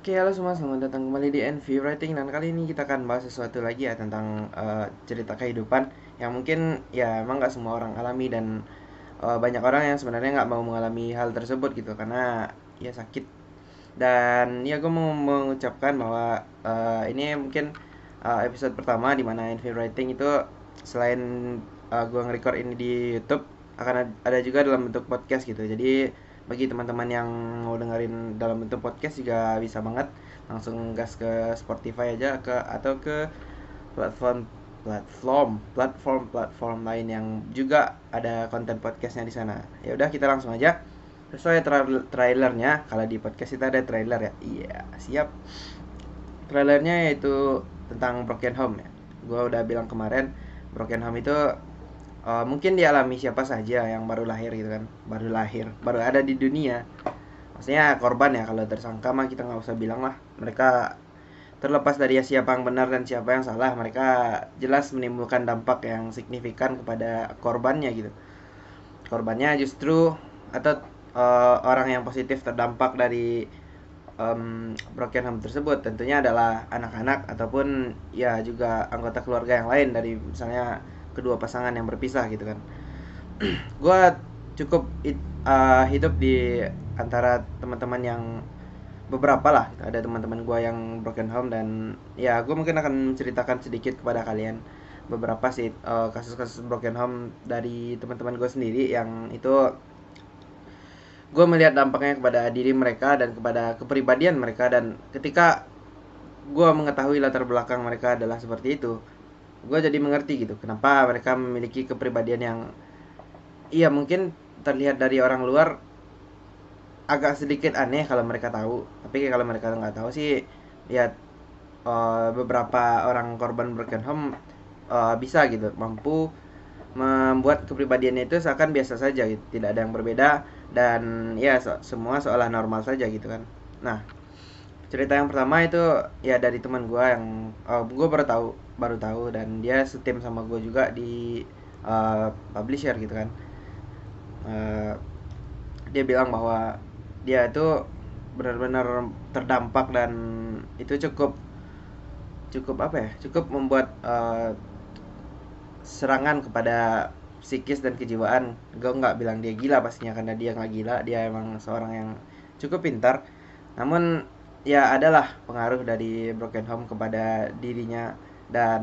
Oke, halo semua, selamat datang kembali di NV Writing. Dan kali ini kita akan bahas sesuatu lagi ya tentang cerita kehidupan yang mungkin ya emang nggak semua orang alami. Dan banyak orang yang sebenarnya nggak mau mengalami hal tersebut gitu karena ya sakit. Dan ya gue mau mengucapkan bahwa ini mungkin episode pertama di mana NV Writing itu selain gue nge-record ini di YouTube, akan ada juga dalam bentuk podcast gitu. Jadi bagi teman-teman yang mau dengerin dalam bentuk podcast juga bisa banget langsung gas ke Spotify aja atau ke platform platform lain yang juga ada konten podcastnya di sana. Ya udah, kita langsung aja sesuai trailernya. Kalau di podcast kita ada trailer ya, iya siap. Trailernya yaitu tentang Broken Home ya. Gue udah bilang kemarin, Broken Home itu mungkin dialami siapa saja yang baru lahir gitu kan, baru ada di dunia. Maksudnya korban ya, kalau tersangka mah kita nggak usah bilang lah. Mereka terlepas dari siapa yang benar dan siapa yang salah, mereka jelas menimbulkan dampak yang signifikan kepada korbannya gitu. Korbannya justru atau orang yang positif terdampak dari broken home tersebut tentunya adalah anak-anak ataupun ya juga anggota keluarga yang lain dari misalnya kedua pasangan yang berpisah gitu kan. Gue cukup hidup di antara teman-teman yang beberapa lah, ada teman-teman gue yang broken home. Dan ya gue mungkin akan menceritakan sedikit kepada kalian beberapa sih kasus-kasus broken home dari teman-teman gue sendiri yang itu gue melihat dampaknya kepada diri mereka dan kepada kepribadian mereka. Dan ketika gue mengetahui latar belakang mereka adalah seperti itu, gue jadi mengerti gitu kenapa mereka memiliki kepribadian yang iya mungkin terlihat dari orang luar agak sedikit aneh kalau mereka tahu. Tapi kalau mereka nggak tahu sih ya beberapa orang korban broken home bisa gitu mampu membuat kepribadiannya itu seakan biasa saja gitu, tidak ada yang berbeda. Dan ya semua seolah normal saja gitu kan. Nah, cerita yang pertama itu ya dari teman gue yang gue baru tahu dan dia setim sama gue juga di publisher gitu kan. Eh, Dia bilang bahwa dia itu benar-benar terdampak dan itu cukup cukup apa ya, cukup membuat serangan kepada psikis dan kejiwaan. Gue nggak bilang dia gila pastinya karena dia nggak gila, dia emang seorang yang cukup pintar. Namun ya adalah pengaruh dari broken home kepada dirinya dan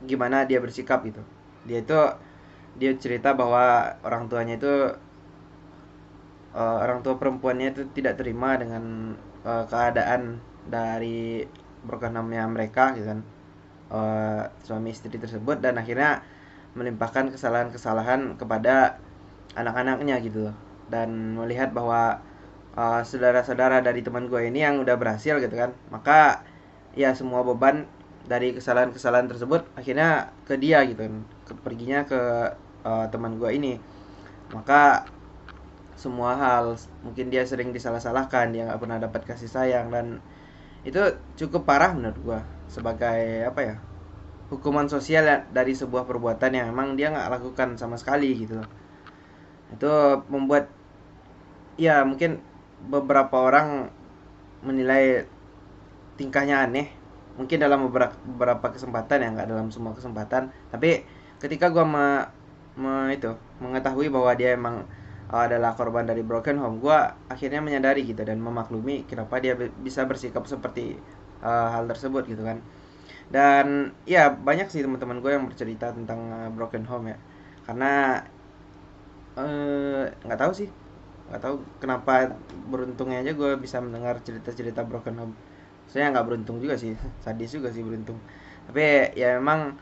gimana dia bersikap gitu. Dia cerita bahwa orang tuanya itu orang tua perempuannya itu tidak terima dengan keadaan dari broken home-nya mereka gitu kan, suami istri tersebut. Dan akhirnya melimpahkan kesalahan-kesalahan kepada anak-anaknya gitu loh. Dan melihat bahwa saudara-saudara dari teman gue ini yang udah berhasil gitu kan, maka ya semua beban dari kesalahan-kesalahan tersebut akhirnya ke dia gitu kan, perginya ke teman gue ini. Maka semua hal mungkin dia sering disalah-salahkan, dia nggak pernah dapat kasih sayang. Dan itu cukup parah menurut gua sebagai apa ya, hukuman sosial ya, dari sebuah perbuatan yang emang dia nggak lakukan sama sekali gitu loh. Itu membuat ya mungkin beberapa orang menilai tingkahnya aneh, mungkin dalam beberapa kesempatan ya, nggak dalam semua kesempatan. Tapi ketika gua itu mengetahui bahwa dia emang adalah korban dari broken home, gue akhirnya menyadari gitu dan memaklumi kenapa dia bisa bersikap seperti hal tersebut gitu kan. Dan ya banyak sih teman-teman gue yang bercerita tentang broken home ya, karena nggak tahu sih, nggak tahu kenapa, beruntungnya aja gue bisa mendengar cerita-cerita broken home. Saya nggak beruntung juga sih, sadis juga sih beruntung. Tapi ya memang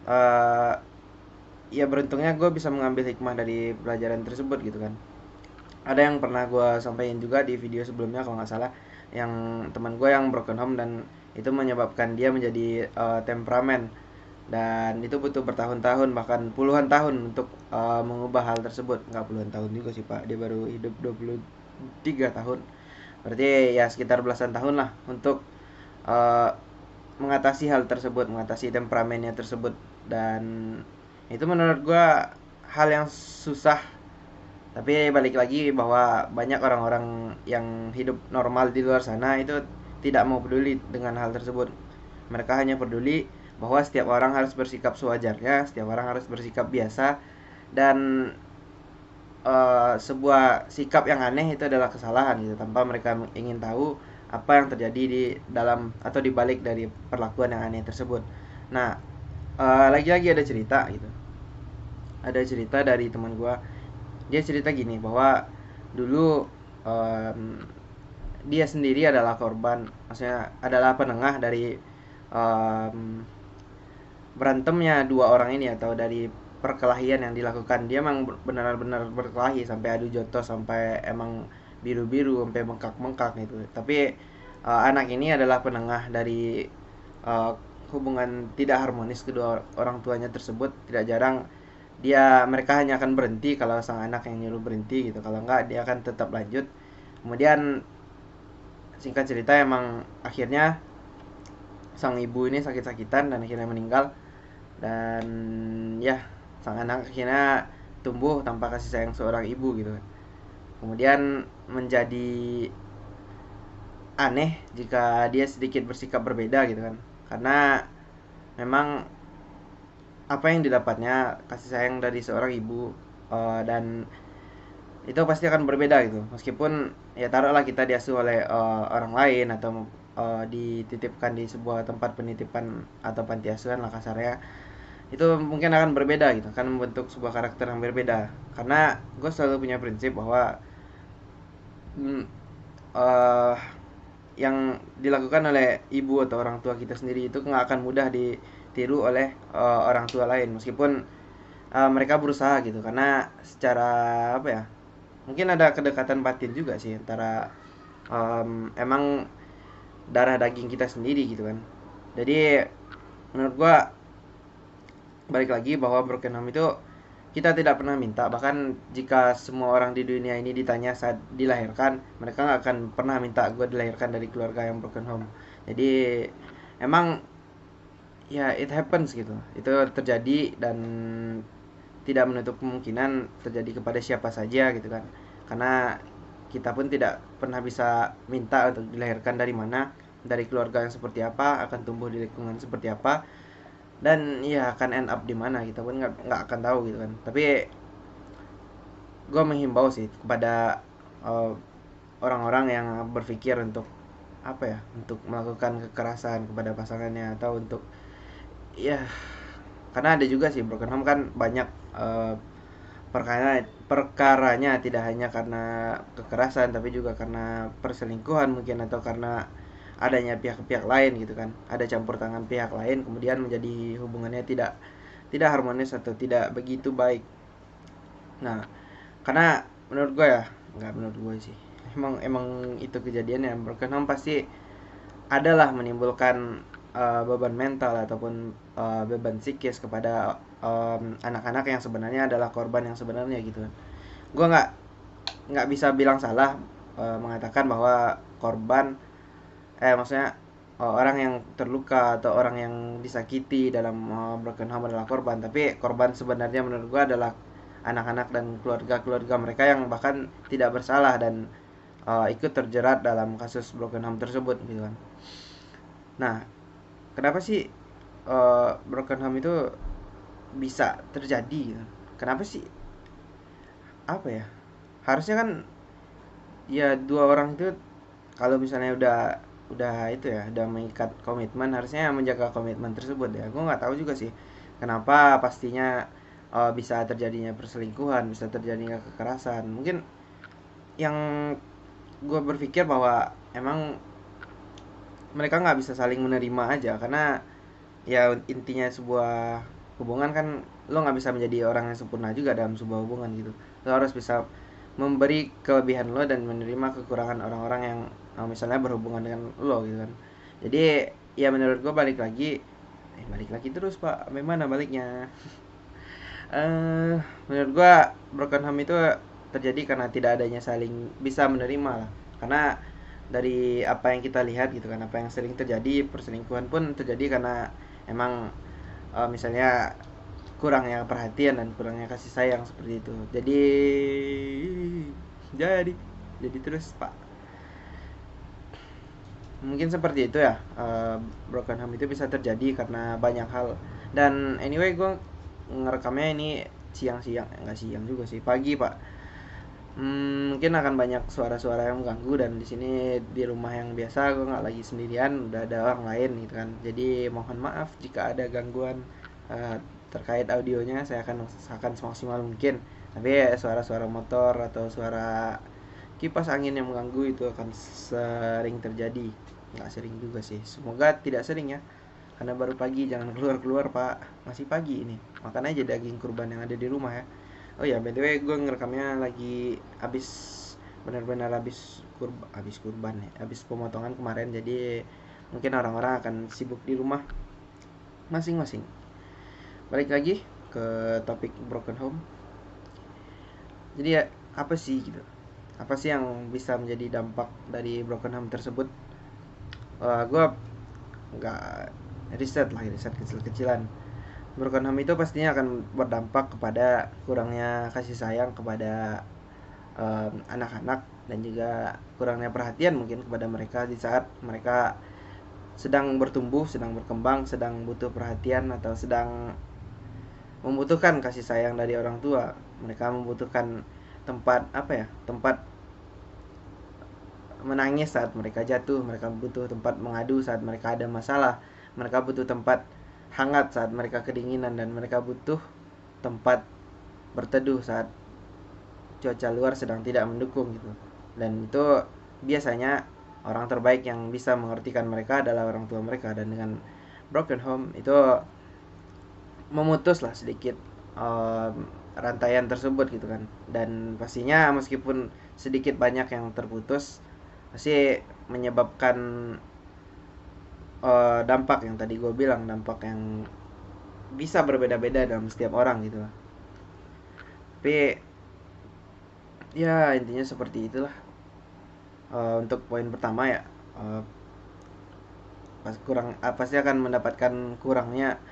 eh, ya beruntungnya gue bisa mengambil hikmah dari pelajaran tersebut gitu kan. Ada yang pernah gue sampaikan juga di video sebelumnya kalau nggak salah, yang teman gue yang broken home dan itu menyebabkan dia menjadi temperamen. Dan itu butuh bertahun-tahun bahkan puluhan tahun untuk mengubah hal tersebut. Nggak puluhan tahun juga sih pak, dia baru hidup 23 tahun, berarti ya sekitar belasan tahun lah untuk uh, mengatasi hal tersebut, mengatasi temperamennya tersebut. Dan itu menurut gue hal yang susah Tapi balik lagi bahwa banyak orang-orang yang hidup normal di luar sana itu tidak mau peduli dengan hal tersebut. Mereka hanya peduli bahwa setiap orang harus bersikap sewajarnya, setiap orang harus bersikap biasa, dan sebuah sikap yang aneh itu adalah kesalahan gitu, tanpa mereka ingin tahu apa yang terjadi di dalam atau di balik dari perlakuan yang aneh tersebut. Nah, lagi-lagi ada cerita gitu. Ada cerita dari teman gua. Dia cerita gini bahwa dulu em, dia sendiri adalah korban, maksudnya adalah penengah dari em, berantemnya dua orang ini atau dari perkelahian yang dilakukan. Dia emang benar-benar berkelahi sampai adu jotos, sampai emang biru-biru, sampai bengkak-bengkak gitu. Tapi anak ini adalah penengah dari uh, hubungan tidak harmonis kedua orang tuanya tersebut. Tidak jarang mereka hanya akan berhenti kalau sang anak yang nyuruh berhenti gitu. Kalau enggak dia akan tetap lanjut. Kemudian singkat cerita emang akhirnya sang ibu ini sakit-sakitan dan akhirnya meninggal. Dan ya, sang anak akhirnya tumbuh tanpa kasih sayang seorang ibu gitu. Kemudian menjadi aneh jika dia sedikit bersikap berbeda gitu kan, karena memang apa yang didapatnya kasih sayang dari seorang ibu, dan itu pasti akan berbeda gitu, meskipun ya taruhlah kita diasuh oleh orang lain atau dititipkan di sebuah tempat penitipan atau panti asuhan lah kasarnya, itu mungkin akan berbeda gitu, akan membentuk sebuah karakter yang berbeda. Karena gue selalu punya prinsip bahwa mm, eh, yang dilakukan oleh ibu atau orang tua kita sendiri itu nggak akan mudah ditiru oleh orang tua lain, meskipun mereka berusaha gitu, karena secara apa ya, mungkin ada kedekatan batin juga sih antara emang darah daging kita sendiri gitu kan. Jadi menurut gua balik lagi bahwa broken home itu kita tidak pernah minta. Bahkan jika semua orang di dunia ini ditanya saat dilahirkan, mereka nggak akan pernah minta gue dilahirkan dari keluarga yang broken home. Jadi emang ya it happens gitu, itu terjadi dan tidak menutup kemungkinan terjadi kepada siapa saja gitu kan. Karena kita pun tidak pernah bisa minta untuk dilahirkan dari mana, dari keluarga yang seperti apa, akan tumbuh di lingkungan seperti apa, dan ya akan end up di mana kita pun nggak akan tahu gitu kan. Tapi gue menghimbau sih kepada uh, orang-orang yang berpikir untuk apa ya, untuk melakukan kekerasan kepada pasangannya atau untuk ya, karena ada juga sih broken home kan banyak perkaranya tidak hanya karena kekerasan tapi juga karena perselingkuhan mungkin, atau karena adanya pihak-pihak lain gitu kan, ada campur tangan pihak lain kemudian menjadi hubungannya tidak tidak harmonis atau tidak begitu baik. Nah, karena menurut gue ya, nggak menurut gue sih, emang emang itu kejadian yang broken home pasti adalah menimbulkan beban mental ataupun beban psikis kepada anak-anak yang sebenarnya adalah korban yang sebenarnya gitu kan. Gue nggak bisa bilang salah mengatakan bahwa korban, maksudnya orang yang terluka atau orang yang disakiti dalam broken home adalah korban, tapi korban sebenarnya menurut gue adalah anak-anak dan keluarga-keluarga mereka yang bahkan tidak bersalah dan ikut terjerat dalam kasus broken home tersebut gitu kan. Nah, kenapa sih broken home itu bisa terjadi gitu? Kenapa sih, apa ya, harusnya kan ya dua orang itu kalau misalnya udah itu ya udah mengikat komitmen, harusnya menjaga komitmen tersebut ya. Gue nggak tahu juga sih kenapa pastinya bisa terjadinya perselingkuhan, bisa terjadinya kekerasan. Mungkin yang gue berpikir bahwa emang mereka nggak bisa saling menerima aja, karena ya intinya sebuah hubungan kan, lo nggak bisa menjadi orang yang sempurna juga dalam sebuah hubungan gitu. Lo harus bisa memberi kelebihan lo dan menerima kekurangan orang-orang yang misalnya berhubungan dengan lo gitu kan. Jadi ya menurut gue balik lagi terus pak, sampai mana baliknya. Menurut gue broken home itu terjadi karena tidak adanya saling bisa menerima lah. Karena dari apa yang kita lihat gitu kan, apa yang sering terjadi, perselingkuhan pun terjadi karena emang misalnya kurangnya perhatian dan kurangnya kasih sayang seperti itu. Jadi jadi terus Pak, mungkin seperti itu ya. Broken home itu bisa terjadi karena banyak hal. Dan anyway, gue ngerekamnya ini siang-siang, nggak siang juga sih, pagi Pak. Mungkin akan banyak suara-suara yang mengganggu, dan di sini di rumah yang biasa gue nggak lagi sendirian, udah ada orang lain gitu kan. Jadi mohon maaf jika ada gangguan terkait audionya. Saya akan semaksimal mungkin. Tapi suara-suara motor atau suara kipas angin yang mengganggu itu akan sering terjadi. Nggak sering juga sih, semoga tidak sering ya, karena baru pagi. Jangan keluar-keluar Pak, masih pagi ini. Makan aja daging kurban yang ada di rumah ya. Oh ya, btw gue ngerekamnya lagi habis, benar-benar habis kurban ya, habis pemotongan kemarin. Jadi mungkin orang-orang akan sibuk di rumah masing-masing. Balik lagi ke topik broken home. Jadi ya, apa sih gitu, apa sih yang bisa menjadi dampak dari broken home tersebut? Gue nggak riset kecil-kecilan. Broken home itu pastinya akan berdampak kepada kurangnya kasih sayang kepada anak-anak, dan juga kurangnya perhatian mungkin kepada mereka di saat mereka sedang bertumbuh, sedang berkembang, sedang butuh perhatian, atau sedang membutuhkan kasih sayang dari orang tua. Mereka membutuhkan tempat, apa ya, tempat menangis saat mereka jatuh. Mereka butuh tempat mengadu saat mereka ada masalah. Mereka butuh tempat hangat saat mereka kedinginan, dan mereka butuh tempat berteduh saat cuaca luar sedang tidak mendukung gitu. Dan itu biasanya orang terbaik yang bisa mengertikan mereka adalah orang tua mereka. Dan dengan broken home itu memutus lah sedikit rantaian tersebut gitu kan. Dan pastinya meskipun sedikit banyak yang terputus, pasti menyebabkan dampak yang tadi gue bilang, dampak yang bisa berbeda-beda dalam setiap orang gitu lah. Tapi ya intinya seperti itulah. Untuk poin pertama ya, pasti akan mendapatkan kurangnya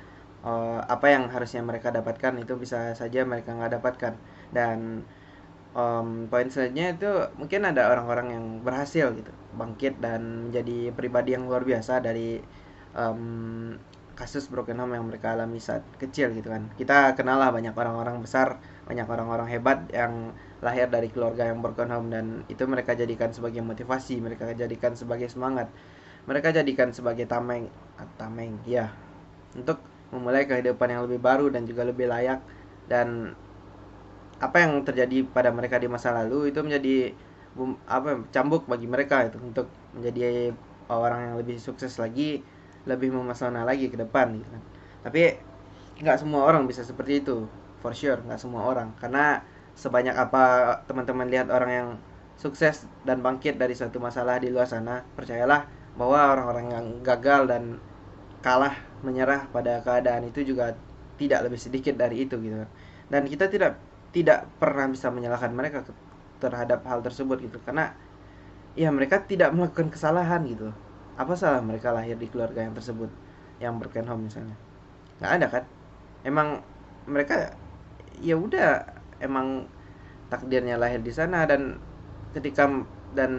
apa yang harusnya mereka dapatkan, itu bisa saja mereka nggak dapatkan. Dan poin selanjutnya itu mungkin ada orang-orang yang berhasil gitu bangkit dan menjadi pribadi yang luar biasa dari kasus broken home yang mereka alami saat kecil gitu kan. Kita kenal lah banyak orang-orang besar, banyak orang-orang hebat yang lahir dari keluarga yang broken home, dan itu mereka jadikan sebagai motivasi, mereka jadikan sebagai semangat, mereka jadikan sebagai tameng ya, untuk memulai kehidupan yang lebih baru dan juga lebih layak. Dan apa yang terjadi pada mereka di masa lalu itu menjadi cambuk bagi mereka itu untuk menjadi orang yang lebih sukses lagi, lebih memesona lagi ke depan gitu kan. Tapi nggak semua orang bisa seperti itu, for sure nggak semua orang. Karena sebanyak apa teman-teman lihat orang yang sukses dan bangkit dari suatu masalah di luar sana, percayalah bahwa orang-orang yang gagal dan kalah, menyerah pada keadaan itu juga tidak lebih sedikit dari itu gitu kan. Dan kita tidak pernah bisa menyalahkan mereka terhadap hal tersebut gitu, karena ya mereka tidak melakukan kesalahan gitu. Apa salah mereka lahir di keluarga yang tersebut, yang broken home misalnya? Nggak ada kan. Emang mereka ya udah, emang takdirnya lahir di sana. Dan ketika dan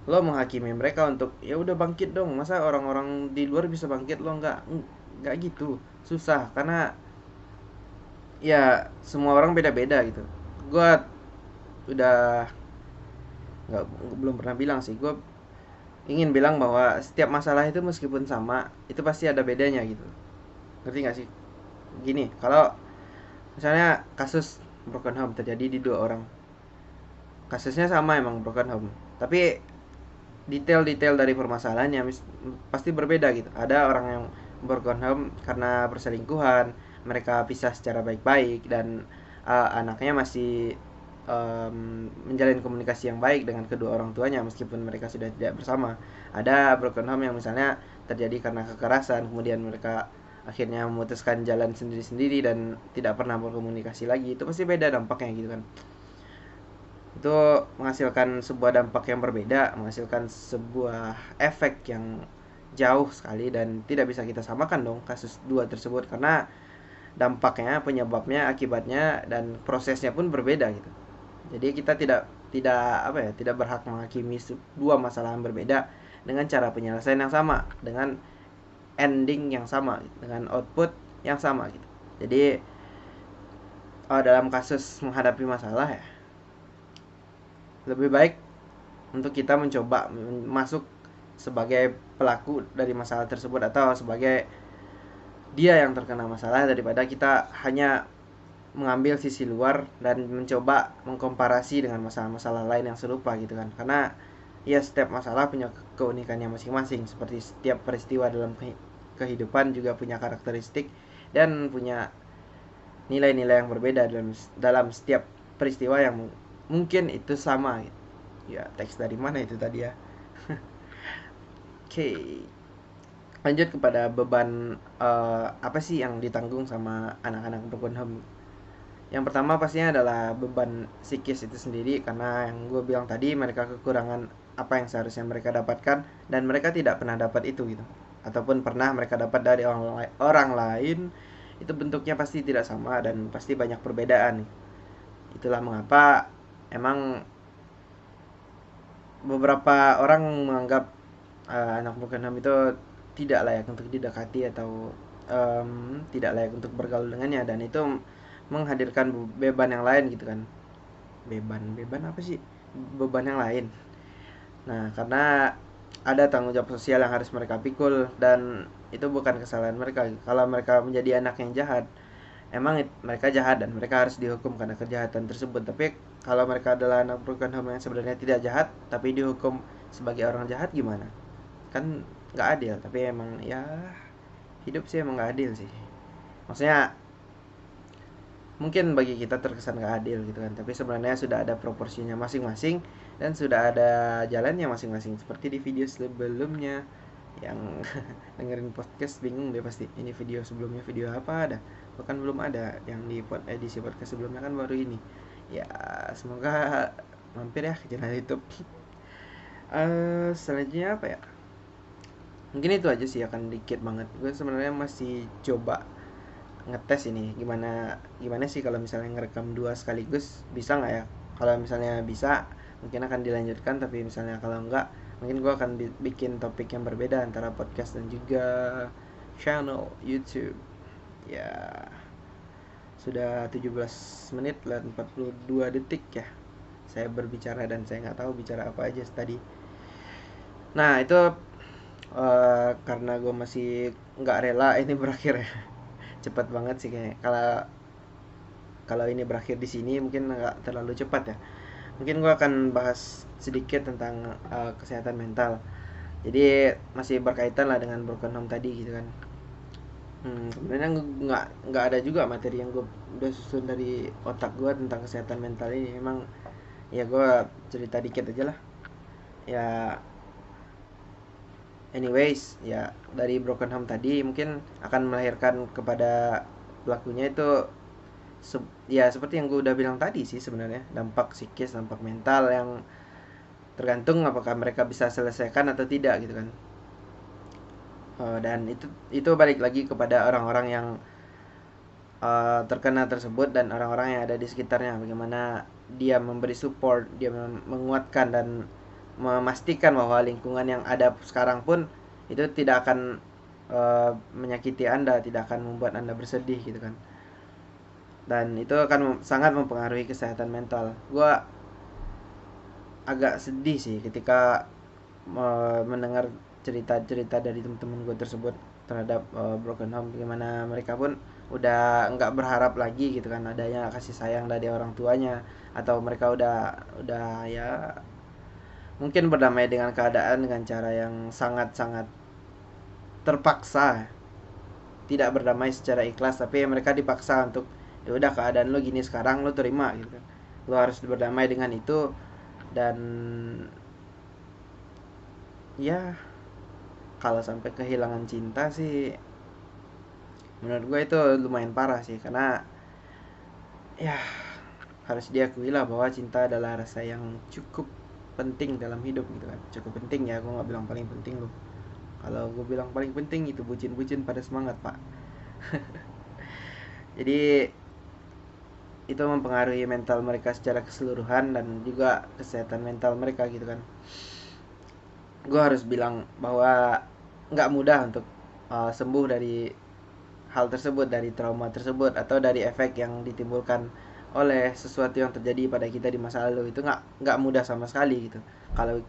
lo menghakimi mereka untuk ya udah bangkit dong, masa orang-orang di luar bisa bangkit lo nggak gitu. Susah, karena ya semua orang beda-beda gitu. Gue udah nggak belum pernah bilang sih, gue ingin bilang bahwa setiap masalah itu meskipun sama, itu pasti ada bedanya gitu. Ngerti nggak sih? Gini, kalau misalnya kasus broken home terjadi di dua orang, kasusnya sama emang broken home, tapi detail-detail dari permasalahannya pasti berbeda gitu. Ada orang yang broken home karena perselingkuhan, mereka pisah secara baik-baik, dan anaknya masih menjalin komunikasi yang baik dengan kedua orang tuanya meskipun mereka sudah tidak bersama. Ada broken home yang misalnya terjadi karena kekerasan, kemudian mereka akhirnya memutuskan jalan sendiri-sendiri dan tidak pernah berkomunikasi lagi. Itu pasti beda dampaknya gitu kan. Itu menghasilkan sebuah dampak yang berbeda, menghasilkan sebuah efek yang jauh sekali, dan tidak bisa kita samakan dong kasus dua tersebut. Karena dampaknya, penyebabnya, akibatnya, dan prosesnya pun berbeda gitu. Jadi kita tidak berhak menghakimi dua masalah yang berbeda dengan cara penyelesaian yang sama, dengan ending yang sama, dengan output yang sama gitu. Jadi dalam kasus menghadapi masalah ya, lebih baik untuk kita mencoba masuk sebagai pelaku dari masalah tersebut atau sebagai dia yang terkena masalah, daripada kita hanya mengambil sisi luar dan mencoba mengkomparasi dengan masalah-masalah lain yang serupa gitu kan. Karena ya setiap masalah punya keunikannya masing-masing, seperti setiap peristiwa dalam kehidupan juga punya karakteristik dan punya nilai-nilai yang berbeda dalam setiap peristiwa yang mungkin itu sama gitu. Ya, teks dari mana itu tadi ya? Oke, lanjut kepada beban apa sih yang ditanggung sama anak-anak broken home. Yang pertama pastinya adalah beban psikis itu sendiri, karena yang gue bilang tadi, mereka kekurangan apa yang seharusnya mereka dapatkan dan mereka tidak pernah dapat itu gitu, ataupun pernah mereka dapat dari orang lain, itu bentuknya pasti tidak sama dan pasti banyak perbedaan. Itulah mengapa emang beberapa orang menganggap anak broken home itu tidak layak untuk didekati atau tidak layak untuk bergaul dengannya, dan itu menghadirkan beban yang lain gitu kan. Beban apa sih, beban yang lain. Nah, karena ada tanggung jawab sosial yang harus mereka pikul, dan itu bukan kesalahan mereka. Kalau mereka menjadi anak yang jahat, emang mereka jahat dan mereka harus dihukum karena kejahatan tersebut. Tapi kalau mereka adalah anak broken home yang sebenarnya tidak jahat tapi dihukum sebagai orang jahat, gimana? Kan nggak adil. Tapi emang ya, hidup sih emang nggak adil sih. Maksudnya mungkin bagi kita terkesan gak adil gitu kan, tapi sebenarnya sudah ada proporsinya masing-masing dan sudah ada jalannya masing-masing, seperti di video sebelumnya. Yang dengerin podcast bingung deh pasti, ini video sebelumnya video apa, ada bahkan belum ada yang di edisi podcast sebelumnya, kan baru ini ya. Semoga mampir ya ke channel YouTube. Selanjutnya apa ya, mungkin itu aja sih, akan dikit banget. Gue sebenarnya masih coba ngetes ini, gimana gimana sih kalau misalnya ngerekam dua sekaligus, bisa nggak ya. Kalau misalnya bisa, mungkin akan dilanjutkan, tapi misalnya kalau enggak, mungkin gue akan bikin topik yang berbeda antara podcast dan juga channel YouTube ya. Sudah 17 menit dan 42 detik ya saya berbicara, dan saya nggak tahu bicara apa aja tadi. Nah itu karena gue masih nggak rela ini berakhir ya. Cepat banget sih kayak, kalau kalau ini berakhir di sini mungkin nggak terlalu cepat ya. Mungkin gue akan bahas sedikit tentang kesehatan mental. Jadi masih berkaitan lah dengan broken home tadi gitu kan. Sebenarnya nggak ada juga materi yang gue udah susun dari otak gue tentang kesehatan mental ini. Emang ya gue cerita dikit aja lah. Ya anyways, ya dari broken home tadi mungkin akan melahirkan kepada pelakunya itu ya seperti yang gue udah bilang tadi sih, sebenarnya dampak psikis, dampak mental yang tergantung apakah mereka bisa selesaikan atau tidak gitu kan. Dan itu balik lagi kepada orang-orang yang terkena tersebut dan orang-orang yang ada di sekitarnya, bagaimana dia memberi support, dia menguatkan dan memastikan bahwa lingkungan yang ada sekarang pun itu tidak akan menyakiti Anda, tidak akan membuat Anda bersedih gitu kan. Dan itu akan sangat mempengaruhi kesehatan mental. Gue agak sedih sih ketika mendengar cerita-cerita dari teman-teman gue tersebut terhadap broken home, bagaimana mereka pun udah nggak berharap lagi gitu kan adanya kasih sayang dari orang tuanya, atau mereka udah ya mungkin berdamai dengan keadaan dengan cara yang sangat-sangat terpaksa, tidak berdamai secara ikhlas, tapi mereka dipaksa untuk ya udah keadaan lo gini sekarang, lo terima gitu kan, lo harus berdamai dengan itu. Dan ya kalau sampai kehilangan cinta sih, menurut gue itu lumayan parah sih, karena ya harus diakui lah bahwa cinta adalah rasa yang cukup penting dalam hidup gitu kan. Cukup penting ya, gue nggak bilang paling penting loh. Kalau gue bilang paling penting itu bucin-bucin pada semangat pak. Jadi itu mempengaruhi mental mereka secara keseluruhan dan juga kesehatan mental mereka gitu kan. Gue harus bilang bahwa nggak mudah untuk sembuh dari hal tersebut, dari trauma tersebut atau dari efek yang ditimbulkan oleh sesuatu yang terjadi pada kita di masa lalu. Itu nggak mudah sama sekali gitu. Kalau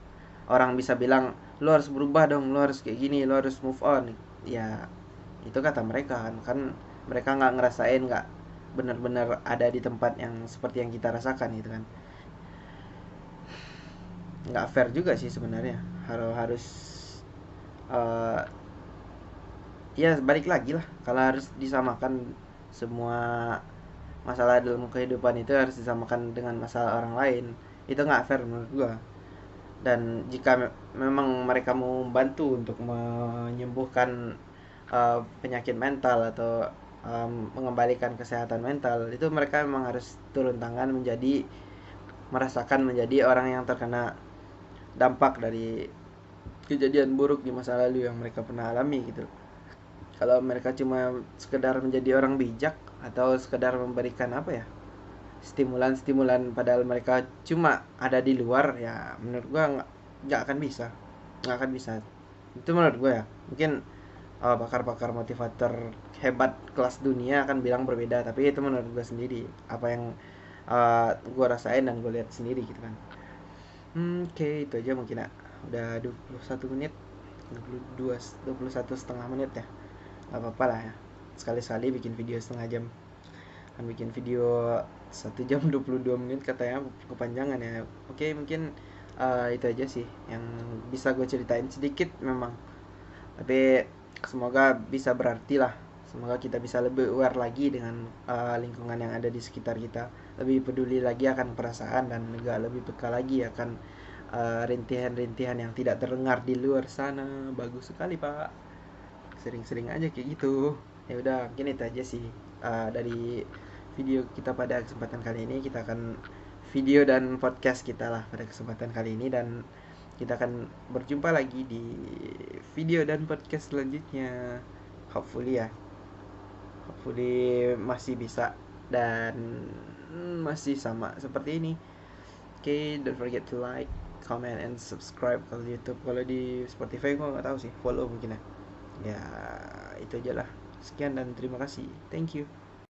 orang bisa bilang lo harus berubah dong, lo harus kayak gini, lo harus move on, ya itu kata mereka kan mereka nggak ngerasain, nggak benar-benar ada di tempat yang seperti yang kita rasakan gitu kan. Nggak fair juga sih sebenarnya. Harus uh, ya balik lagi lah, kalau harus disamakan semua masalah dalam kehidupan itu harus disamakan dengan masalah orang lain, itu nggak fair menurut gua. Dan jika memang mereka mau membantu untuk menyembuhkan penyakit mental atau mengembalikan kesehatan mental, itu mereka memang harus turun tangan merasakan menjadi orang yang terkena dampak dari kejadian buruk di masa lalu yang mereka pernah alami gitu. Kalau mereka cuma sekedar menjadi orang bijak atau sekedar memberikan apa ya, stimulan-stimulan padahal mereka cuma ada di luar, ya menurut gua nggak akan bisa itu menurut gua ya. Mungkin pakar-pakar motivator hebat kelas dunia akan bilang berbeda, tapi itu menurut gua sendiri apa yang gua rasain dan gua lihat sendiri gitu kan. Oke, itu aja mungkin ya. Udah 21 menit, 21 setengah menit ya. Gak apa-apa lah ya, sekali-sekali bikin video setengah jam. Kan bikin video 1 jam 22 menit katanya kepanjangan ya. Oke, mungkin itu aja sih yang bisa gue ceritain sedikit memang, tapi semoga bisa berarti lah. Semoga kita bisa lebih aware lagi dengan lingkungan yang ada di sekitar kita, lebih peduli lagi akan perasaan dan juga lebih peka lagi akan rintihan-rintihan yang tidak terdengar di luar sana. Bagus sekali pak, sering-sering aja kayak gitu. Ya udah, mungkin itu aja sih dari video kita pada kesempatan kali ini. Kita akan video dan podcast kita lah pada kesempatan kali ini, dan kita akan berjumpa lagi di video dan podcast selanjutnya. Hopefully ya, hopefully masih bisa dan masih sama seperti ini. Okay, don't forget to like, comment, and subscribe kalau di YouTube. Kalau di Spotify gue nggak tahu sih, follow mungkin ya. Ya itu aja lah. Sekian dan terima kasih. Thank you.